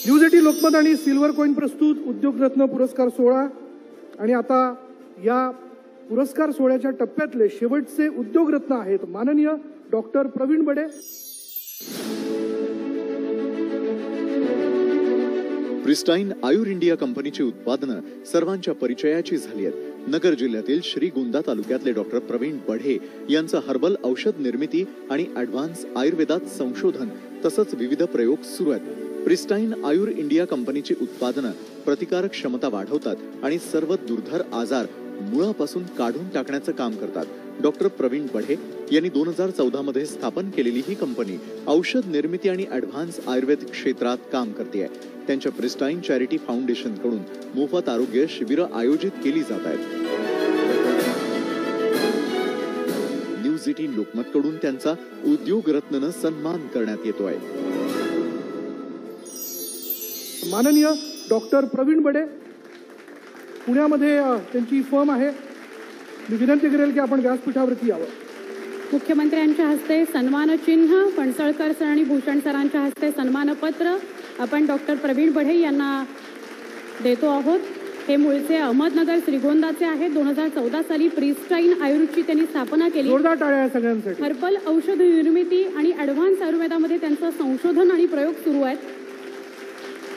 News 18 Lokmat आणि silver coin प्रस्तुत उद्योगरत्न पुरस्कार सोहळा आणि आता या पुरस्कार सोहळ्याच्या टप्प्यातले शेवटचे उद्योगरत्न आहेत माननीय डॉक्टर प्रवीण बडे। प्रिस्टाईन आयुर इंडिया कंपनीची उत्पादनं सर्वांच्या परिचयाची झाली आहेत। नगर जिल्ह्यातील श्रीगोंदा तालुक्यातले डॉक्टर प्रवीण बढे यांचं हर्बल औषध निर्मिती आणि ॲडव्हान्स आयुर्वेदात संशोधन तसंच विविध प्रयोग सुरू आहेत। प्रिस्टाईन आयुर इंडिया कंपनीची उत्पादनं प्रतिकारक क्षमता वाढवतात आणि सर्व दुर्धर आजार मुळापासून काढून टाकण्याचं काम करतात। डॉक्टर प्रवीण बढे यांनी 2014 मध्ये स्थापन केलेली ही कंपनी औषध निर्मिती आणि ॲडव्हान्स आयुर्वेद क्षेत्रात काम करते। त्यांच्या प्रिस्टाईन चॅरिटी फाउंडेशन कडून मोफत आरोग्य शिबिरं आयोजित केली जात आहेत। न्यूज 18 लोकमत कडून त्यांचा उद्योगरत्ननं सन्मान करण्यात येतोय। माननीय डॉक्टर प्रवीण बडे पुण्यामध्ये त्यांची फर्म आहे। मी विनंती करेल की आपण व्यासपीठावरती यावं। मुख्यमंत्र्यांच्या हस्ते सन्मान चिन्ह, फणसळकर सर आणि भूषण सरांच्या हस्ते सन्मानपत्र आपण डॉक्टर प्रवीण बढे यांना देतो आहोत। हे मूळचे अहमदनगर श्रीगोंदाचे आहेत। 2014 साली प्रिस्टाईन आयुर्वेदची त्यांनी स्थापना केली। जोरदार टाळ्या सगळ्यांसाठी। हर्बल औषध निर्मिती आणि ॲडव्हान्स आयुर्वेदामध्ये त्यांचं संशोधन आणि प्रयोग सुरू आहेत।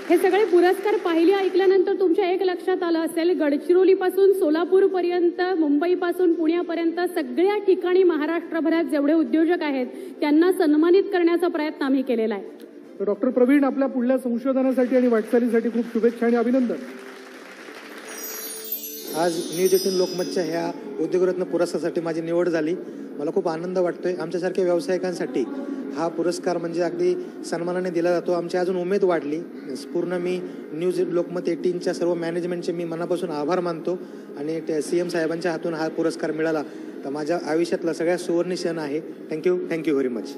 हे सगळे पुरस्कार पाहिले ऐकल्यानंतर तुमच्या एक लक्षात आलं असेल, गडचिरोलीपासून सोलापूरपर्यंत, मुंबईपासून पुण्यापर्यंत सगळ्या ठिकाणी महाराष्ट्रभरात जेवढे उद्योजक आहेत त्यांना सन्मानित करण्याचा प्रयत्न आम्ही केलेला आहे। डॉक्टर प्रवीण आपल्या पुढल्या संशोधनासाठी आणि वाटचालीसाठी खूप शुभेच्छा आणि अभिनंदन। आज न्यूज 18 लोकमतच्या ह्या उद्योगरत्न पुरस्कारासाठी माझी निवड झाली। मला खूप आनंद वाटतोय। आमच्यासारख्या व्यावसायिकांसाठी हा पुरस्कार म्हणजे अगदी सन्मानाने दिला जातो। आमची अजून उमेद वाढली। पूर्ण मी न्यूज लोकमत 18च्या सर्व मॅनेजमेंटचे मी मनापासून आभार मानतो आणि CM साहेबांच्या हातून हा पुरस्कार मिळाला तर माझ्या आयुष्यातला सगळ्यात सुवर्ण क्षण आहे। Thank you very much.